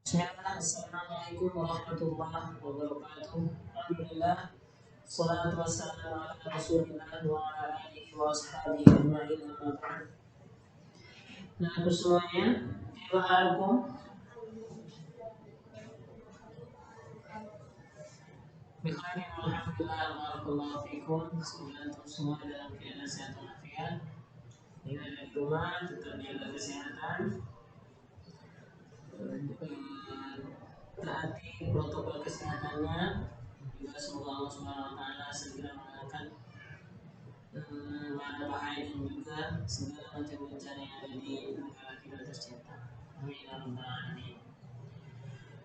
Bismillah, Assalamualaikum warahmatullahi wabarakatuh. Alhamdulillah, salatu wassalamu ala rasulillah wa ala alihi wa ashabihi ajma'in, amma ba'd. Nah, aku semuanya, kaifa Bikhairin alhamdulillah, barakallahu fikum. Semoga antum semua dalam keadaan sehat walafiat. Yang ada di rumah tetap jaga kesehatan. Taati protokol kesehatannya. Juga semoga Allah Subhanahu wa taala segera mengangkat wabah bahaya dan juga segala macam bencana yang ada di negara kita tercipta. Amin ya rabbal alamin.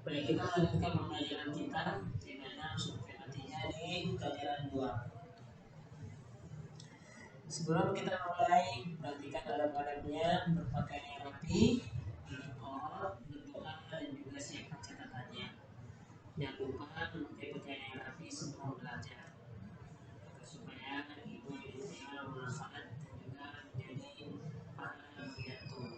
Baik, kita lanjutkan pembelajaran kita temanya survei matinya di pelajaran 2. Sebelum kita mulai, perhatikan adab-adabnya: berpakaian yang rapi, berdoa, dan juga siapkan catatannya. Jangan lupa memakai pakaian yang rapi sebelum belajar, supaya ilmu yang bermanfaat dan juga menjadi pahala bagi antum.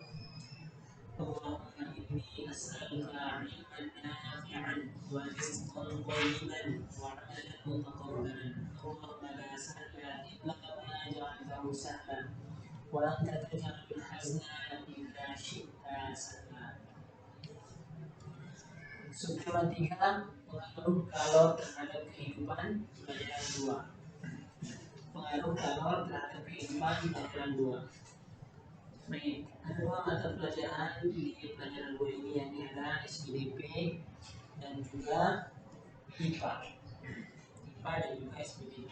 Allahumma inni as'aluka ilman nafi'an wa rizqan thayyiban wa 'amalan mutaqabbalan. Allahumma la sahla illa ma ja'altahu sahlan wa anta taj'alul hazna idza syi'ta sahla. Subjek 3, pengaruh kalor terhadap kehidupan, pelajaran 2. Pengaruh kalor terhadap kehidupan, pelajaran 2. Baik, ada 2 mata pelajaran di pelajaran 2 ini, yang ada SPDP dan juga IPA. IPA dan juga SPDP.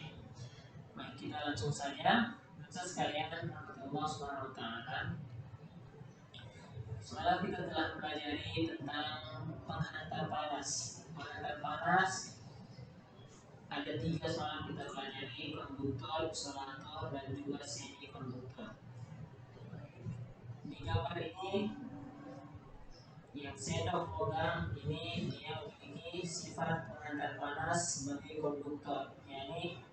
Baik, kita langsung saja. Baca sekalian Allah Subhanahu wa taala. Semalam kita telah mempelajari tentang penghantar panas. Penghantar panas ada 3 semalam kita pelajari: konduktor, isolator, dan juga semi konduktor. Di gambar ini yang sendok logam ini dia memiliki sifat penghantar panas sebagai konduktor, yakni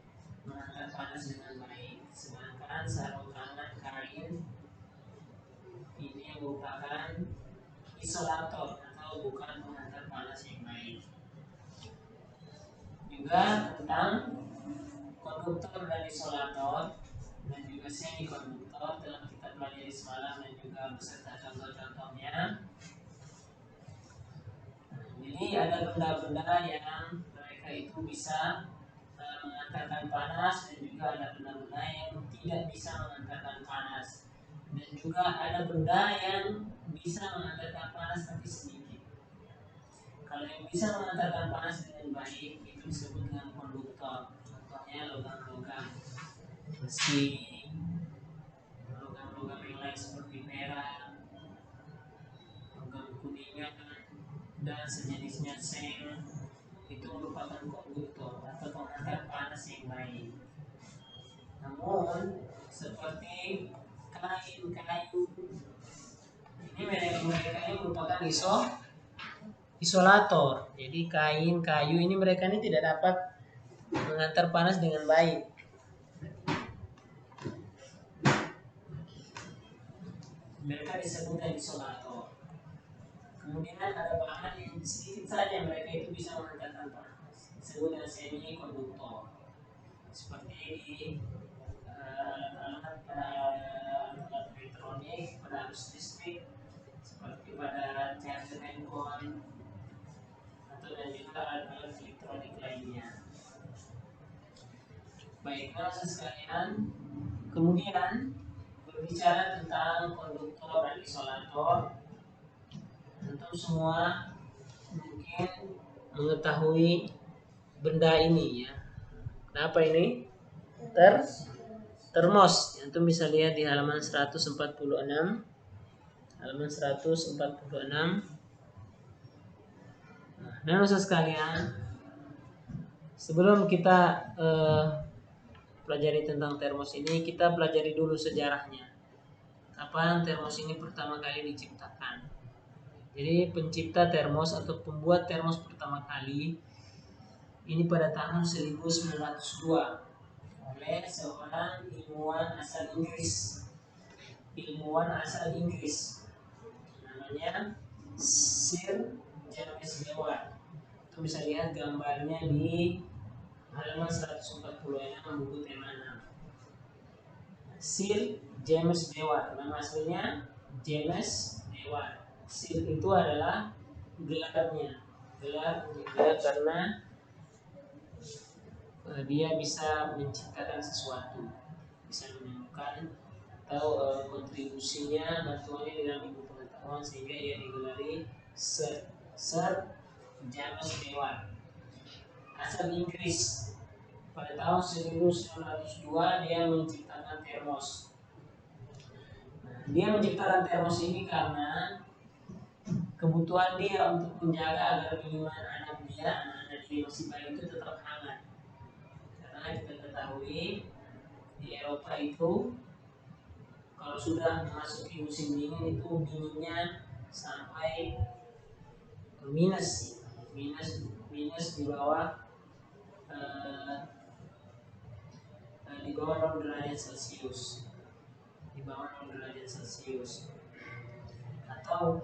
menghantar panas dengan baik. Sedangkan sarung tangan kain ini merupakan isolator atau bukan penghantar panas yang baik. Juga tentang konduktor dan isolator dan juga semi konduktor telah kita pelajari semalam dan juga beserta contoh-contohnya. Jadi ada benda-benda yang mereka itu bisa mengantarkan panas, dan juga ada benda-benda yang tidak bisa mengantarkan panas, dan juga ada benda yang bisa mengantarkan panas tapi sedikit. Kalau yang bisa mengantarkan panas dengan baik itu disebut dengan konduktor. Contohnya logam-logam besi, logam-logam yang lain seperti perak, logam kuningan, dan sejenisnya seng, itu merupakan konduktor atau penghantar panas yang baik. Namun seperti kain, kayu, ini mereka ini merupakan isolator. Jadi kain, kayu ini mereka ini tidak dapat mengantar panas dengan baik. Mereka disebut isolator. Kemudian ada bahan yang sedikit saja mereka itu bisa mengantarkan panas, disebut dengan semi konduktor. Seperti di alat elektronik, pada arus listrik, seperti pada charger handphone, atau dan juga alat elektronik lainnya. Baiklah sekalian, kemudian berbicara tentang konduktor dan isolator, tentu semua mungkin mengetahui benda ini ya. Kenapa ini? Termos. Antum bisa lihat di halaman 146. Halaman 146. Nah, usaha sekalian, sebelum kita pelajari tentang termos ini, kita pelajari dulu sejarahnya. Kapan termos ini pertama kali diciptakan? Jadi pencipta termos atau pembuat termos pertama kali ini pada tahun 1902 oleh seorang ilmuwan asal Inggris namanya Sir James Dewar. Itu bisa lihat gambarnya di halaman 146 buku tema 6. Sir James Dewar, nama aslinya James Dewar. Sir itu adalah gelarnya, gelar karena dia bisa menciptakan sesuatu, bisa menemukan atau kontribusinya, bantuannya dalam ilmu pengetahuan, sehingga ia digelari Sir James Dewar. Asal Inggris. Pada tahun 1902 dia menciptakan termos. Dia menciptakan termos ini karena kebutuhan dia untuk menjaga agar minuman anak dia masih bayi itu tetap hangat. Karena kita ketahui di Eropa itu kalau sudah memasuki musim dingin itu dinginnya sampai minus di bawah 0 derajat Celcius, di bawah 0 derajat Celcius, atau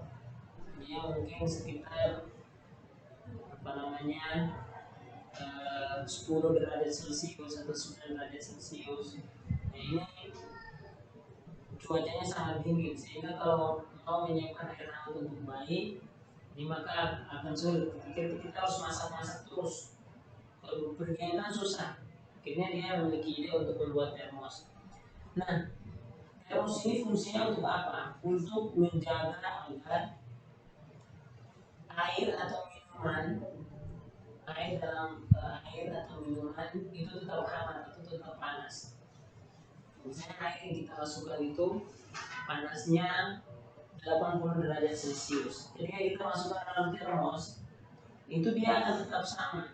dia mungkin sekitar 10 derajat Celcius atau 9 derajat Celcius. Nah, ini cuacanya sangat dingin, sehingga kalau mau menyiapkan air hangat untuk bayi ini maka akan sulit. Kita harus masak terus. Kalau bepergian kan susah. Akhirnya dia memiliki ide untuk membuat termos. Nah, termos ini fungsinya untuk apa? Untuk menjaga agar air atau minuman itu tetap hangat atau tetap panas. Misalnya air yang kita masukkan itu panasnya 80 derajat Celcius. Jadi kita masukkan dalam termos itu dia akan tetap sama.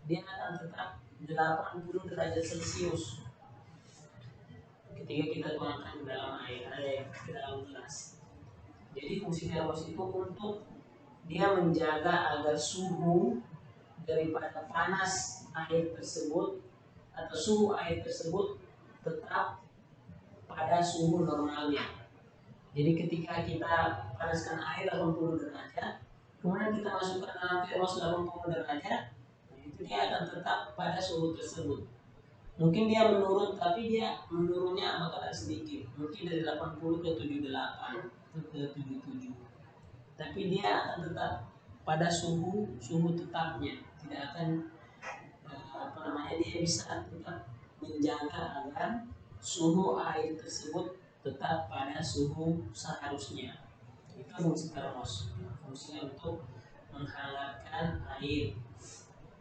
Dia akan tetap 80 derajat Celcius ketika kita tuangkan ke dalam ke dalam gelas. Jadi fungsi termos itu untuk dia menjaga agar suhu daripada panas air tersebut atau suhu air tersebut tetap pada suhu normalnya. Jadi ketika kita panaskan air 80 derajat, kemudian kita masukkan dalam termos 80 derajat, itu dia akan tetap pada suhu tersebut. Mungkin dia menurun, tapi dia menurunnya bakalan sedikit, mungkin dari 80 ke 78 ke 77. Tapi dia akan tetap pada suhu tetapnya, tidak akan dia bisa tetap menjaga agar suhu air tersebut tetap pada suhu seharusnya. Itu fungsi termos, fungsinya untuk menghangatkan air.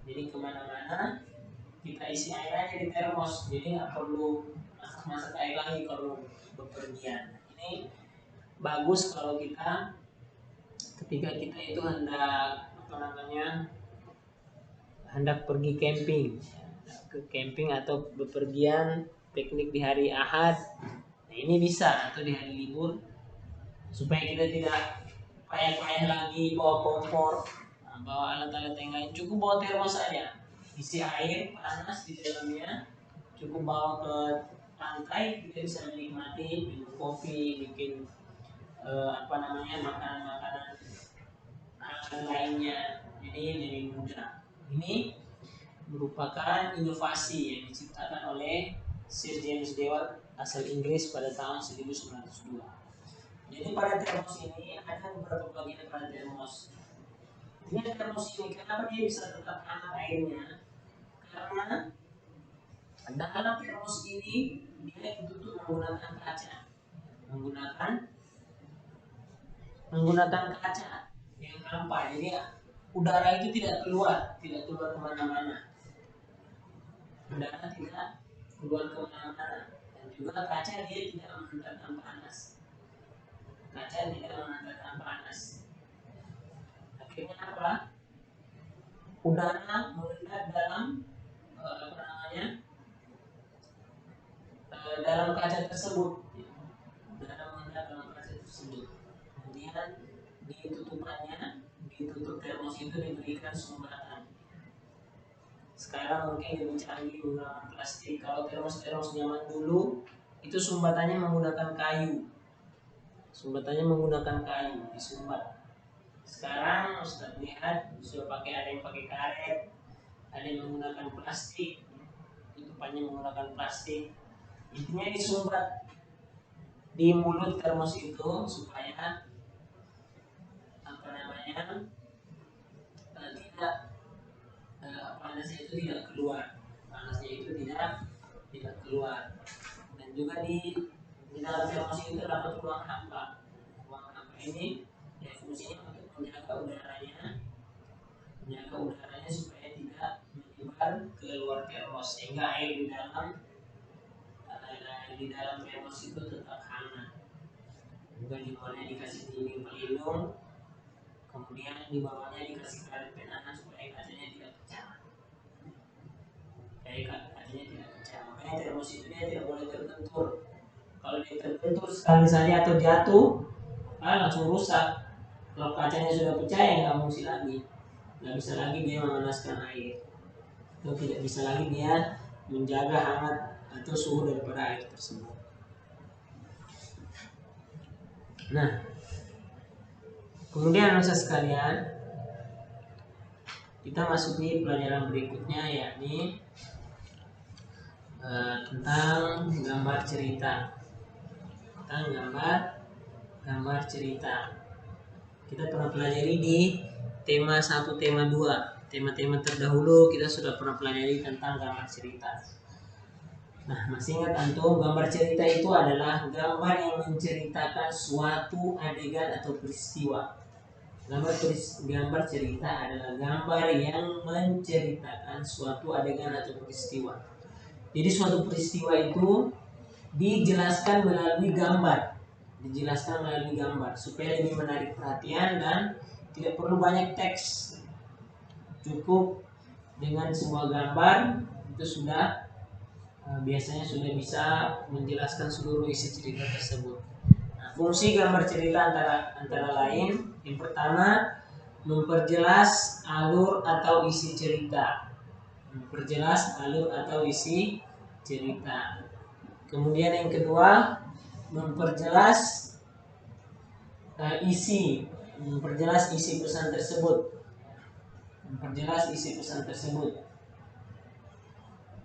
Jadi kemana-mana kita isi air aja di termos, jadi nggak perlu masak air lagi kalau bepergian. Ini bagus kalau ketika kita itu hendak pergi camping atau bepergian piknik di hari Ahad. Nah, ini bisa, atau di hari libur, supaya kita tidak payah-payah lagi bawa kompor, bawa alat-alat yang lain. Cukup bawa termos saja, isi air panas di dalamnya, cukup bawa ke pantai, kita bisa menikmati, minum kopi, bikin makanan-makanan lainnya. Jadi lebih mudah. Ini merupakan inovasi yang diciptakan oleh Sir James Dewar asal Inggris pada tahun 1902. Jadi pada termos ini ada beberapa bagian pada termos. Ini termos ini kenapa dia bisa tetap hangat airnya? Karena dalam termos ini dia ditutup menggunakan kaca, menggunakan kaca yang hampa. Jadi udara itu tidak keluar kemana-mana. Udara tidak keluar kemana-mana, dan juga kaca dia tidak menghantarkan panas. Akhirnya apa? Udara mengendap dalam dalam kaca tersebut. Kemudian ditutup termos itu diberikan sumbatan. Sekarang mungkin lebih canggih menggunakan plastik. Kalau termos zaman dulu itu sumbatannya menggunakan kayu. Disumbat. Sekarang Ustaz lihat sudah ada yang pakai karet, ada yang menggunakan plastik, tutupannya menggunakan plastik. Intinya disumbat di mulut termos itu supaya tidak panasnya itu tidak keluar, dan juga di dalam termos itu terdapat ruang hampa. Ruang hampa ini ya fungsinya untuk menjaga udaranya supaya tidak menyebar ke luar termos, sehingga air di dalam termos itu tetap hangat. Juga di bawahnya dikasih dinding pelindung, kemudian di bawahnya dikasih karet penahan supaya kacanya tidak pecah. Makanya termos itu dia tidak boleh terbentur. Kalau dia terbentur sekali saja atau jatuh, langsung rusak. Kalau kacanya sudah pecah ya nggak fungsi lagi, nggak bisa lagi dia memanaskan air, atau tidak bisa lagi dia menjaga hangat atau suhu daripada air tersebut. Nah, kemudian Ustaz sekalian, kita masuk di pelajaran berikutnya, yakni tentang gambar cerita. Gambar cerita. Kita pernah pelajari di tema 1, tema 2. Tema-tema terdahulu kita sudah pernah pelajari tentang gambar cerita. Nah, masih ingat antum, gambar cerita itu adalah gambar yang menceritakan suatu adegan atau peristiwa. Gambar cerita adalah gambar yang menceritakan suatu adegan atau peristiwa. Jadi suatu peristiwa itu dijelaskan melalui gambar, supaya lebih menarik perhatian dan tidak perlu banyak teks. Cukup dengan sebuah gambar itu sudah biasanya sudah bisa menjelaskan seluruh isi cerita tersebut. Nah, fungsi gambar cerita antara lain, yang pertama memperjelas alur atau isi cerita. Kemudian yang kedua memperjelas isi pesan tersebut.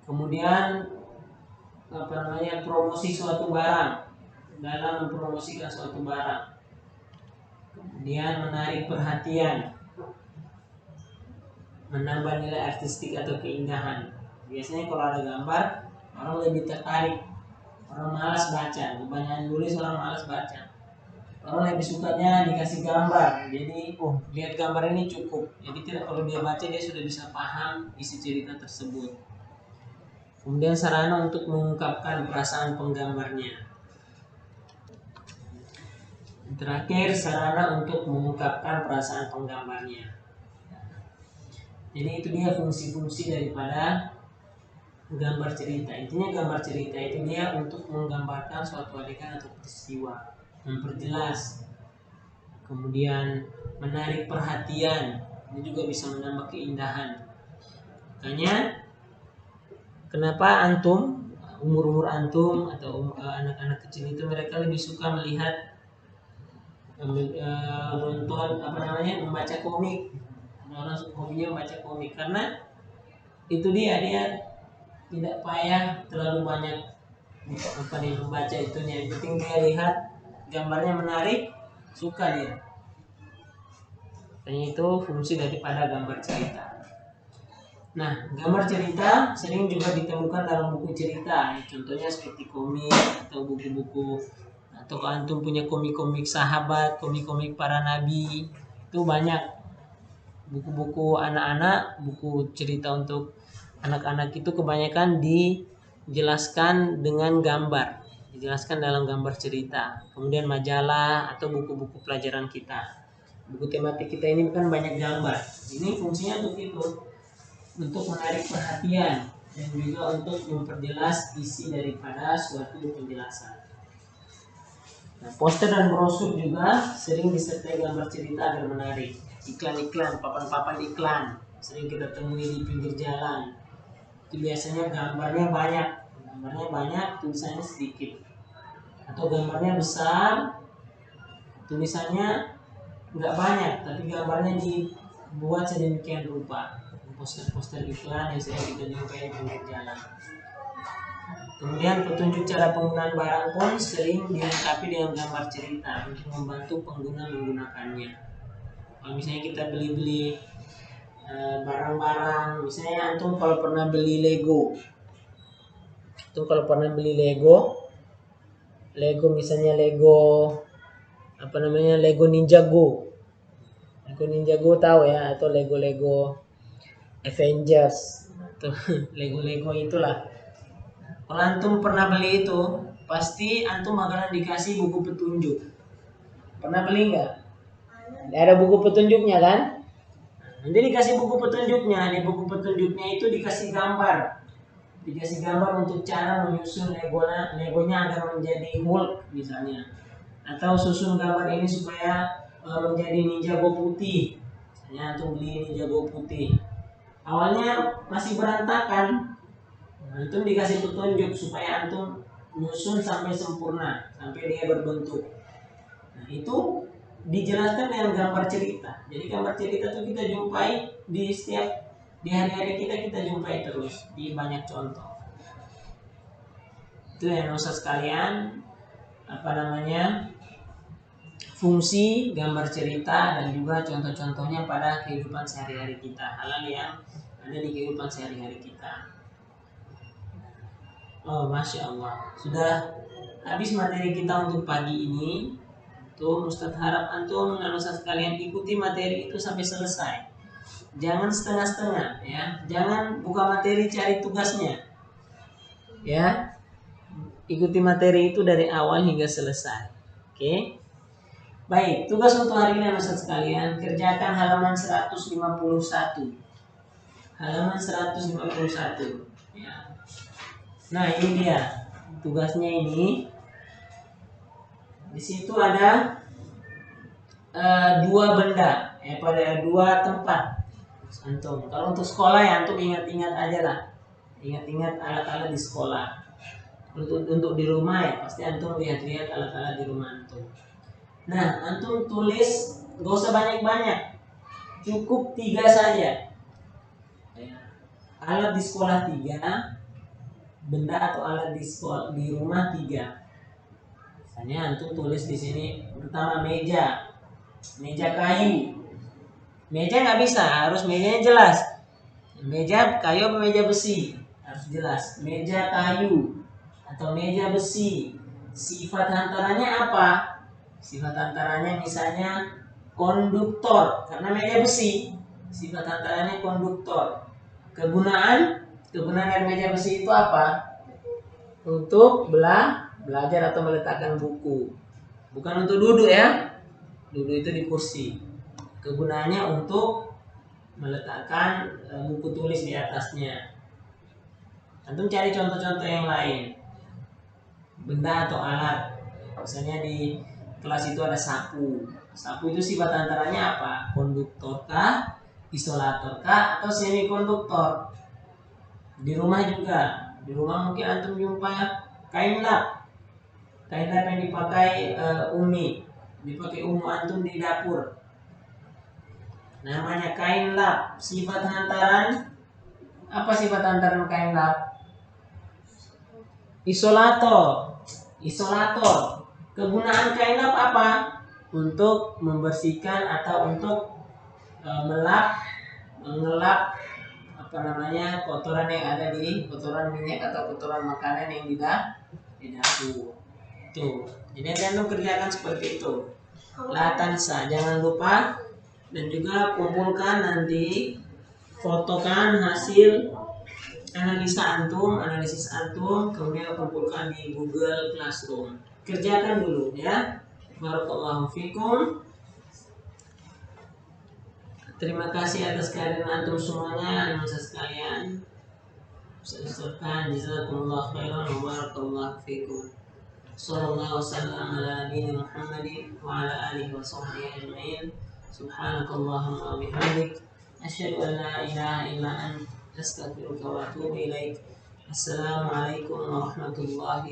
Kemudian promosi suatu barang, dalam mempromosikan suatu barang. Kemudian menarik perhatian, menambah nilai artistik atau keindahan. Biasanya kalau ada gambar, orang lebih tertarik. Orang malas baca, kebanyakan tulis orang malas baca. Orang lebih sukanya dikasih gambar. Jadi, lihat gambar ini cukup. Jadi tidak perlu dia baca, dia sudah bisa paham isi cerita tersebut. Kemudian sarana untuk mengungkapkan perasaan penggambarnya. Terakhir, sarana untuk mengungkapkan perasaan penggambarnya. Jadi itu dia fungsi-fungsi daripada gambar cerita. Intinya gambar cerita itu dia untuk menggambarkan suatu adegan atau peristiwa, memperjelas, kemudian menarik perhatian, ini juga bisa menambah keindahan. Makanya kenapa antum, umur antum atau anak-anak kecil itu mereka lebih suka melihat membaca komik. Orang hobinya membaca komik karena itu dia tidak payah terlalu banyak membaca itunya. Yang penting dia lihat gambarnya menarik, suka dia. Dan itu fungsi daripada gambar cerita. Nah, gambar cerita sering juga ditemukan dalam buku cerita. Contohnya seperti komik atau buku-buku, atau kalau antum punya komik-komik sahabat, komik-komik para nabi, itu banyak. Buku-buku anak-anak, buku cerita untuk anak-anak itu kebanyakan dijelaskan dengan gambar, dijelaskan dalam gambar cerita. Kemudian majalah atau buku-buku pelajaran kita, buku tematik kita ini kan banyak gambar. Ini fungsinya untuk itu, untuk menarik perhatian dan juga untuk memperjelas isi daripada suatu penjelasan. Nah, poster dan brosur juga sering disertai gambar cerita agar menarik. Iklan-iklan, papan-papan iklan sering kita temui di pinggir jalan. Itu biasanya gambarnya banyak, tulisannya sedikit. Atau gambarnya besar, tulisannya nggak banyak, tapi gambarnya dibuat sedemikian rupa. Poster-poster iklan yang sering kita jumpai di pinggir jalan. Kemudian petunjuk cara penggunaan barang pun sering dilengkapi dengan gambar cerita untuk membantu pengguna menggunakannya. Kalau misalnya kita beli-beli barang-barang, misalnya antum kalau pernah beli Lego, misalnya Lego Lego Ninjago. Lego Ninjago tahu ya, atau Lego Avengers, atau Lego itulah. Kalau antum pernah beli itu, pasti antum bakalan dikasih buku petunjuk. Pernah beli nggak? Ada buku petunjuknya kan? Nanti dikasih buku petunjuknya. Di buku petunjuknya itu dikasih gambar untuk cara menyusun Legonya agar menjadi Hulk misalnya, atau susun gambar ini supaya menjadi Ninjago putih. Misalnya antum beli Ninjago putih, awalnya masih berantakan. Antum dikasih petunjuk supaya antum nyusun sampai sempurna, sampai dia berbentuk. Nah, itu dijelaskan dengan gambar cerita. Jadi gambar cerita itu kita jumpai di hari-hari kita jumpai terus di banyak contoh. Itu yang Ustaz sekalian, fungsi gambar cerita dan juga contoh-contohnya pada kehidupan sehari-hari kita, hal yang ada di kehidupan sehari-hari kita. Oh, Masya Allah, sudah habis materi kita untuk pagi ini. Tuh, Ustaz harap antum dan Ustaz sekalian ikuti materi itu sampai selesai. Jangan setengah-setengah ya. Jangan buka materi cari tugasnya. Ya. Ikuti materi itu dari awal hingga selesai. Oke. Baik, tugas untuk hari ini Ustaz sekalian, kerjakan halaman 151. Halaman 151. Ya. Nah, ini dia tugasnya ini. Di situ ada dua benda, pada dua tempat. Antum, kalau untuk sekolah ya antum ingat-ingat aja lah, ingat-ingat alat-alat di sekolah. Untuk di rumah ya pasti antum lihat-lihat alat-alat di rumah antum. Nah, antum tulis, gak usah banyak-banyak, cukup 3 saja. Alat di sekolah 3, benda atau alat di rumah 3. Misalnya antum tulis di sini pertama meja kayu. Meja nggak bisa, harus mejanya jelas. Meja kayu atau meja besi harus jelas. Meja kayu atau meja besi. Sifat hantarannya apa? Sifat hantarannya misalnya konduktor, karena meja besi. Sifat hantarannya konduktor. Kegunaan dari meja besi itu apa? Untuk belajar atau meletakkan buku. Bukan untuk duduk ya. Duduk itu di kursi. Kegunaannya untuk meletakkan buku tulis di atasnya. Antum cari contoh-contoh yang lain. Benda atau alat. Misalnya di kelas itu ada sapu. Sapu itu sifat antaranya apa? Konduktor kah? Isolator kah? Atau semikonduktor? Di rumah juga. Di rumah mungkin antum jumpa kain lap. Kain lap yang dipakai dipakai antum di dapur. Namanya kain lap. Sifat hantaran, apa sifat hantaran kain lap? Isolator. Kegunaan kain lap apa? Untuk membersihkan atau untuk mengelap kotoran yang ada kotoran minyak atau kotoran makanan yang di dapur. Tuh. Jadi antum kerjakan seperti itu. La tansa, jangan lupa, dan juga kumpulkan nanti, fotokan hasil analisis antum, kemudian kumpulkan di Google Classroom. Kerjakan dulu ya. Barakallahu fikum. Terima kasih atas kehadiran antum semuanya, anak sekalian. Saya ucapkan jazakumullah khairan wa barakallahu fikum. Sallallahu wasallam ala nabiyina Muhammadin wa ala alihi wa sahbihi ajma'in. Subhanakallahumma wa bihamdik, asyhadu an la ilaha illa anta, astaghfiruka wa atubu ilaik. Assalamualaikum warahmatullahi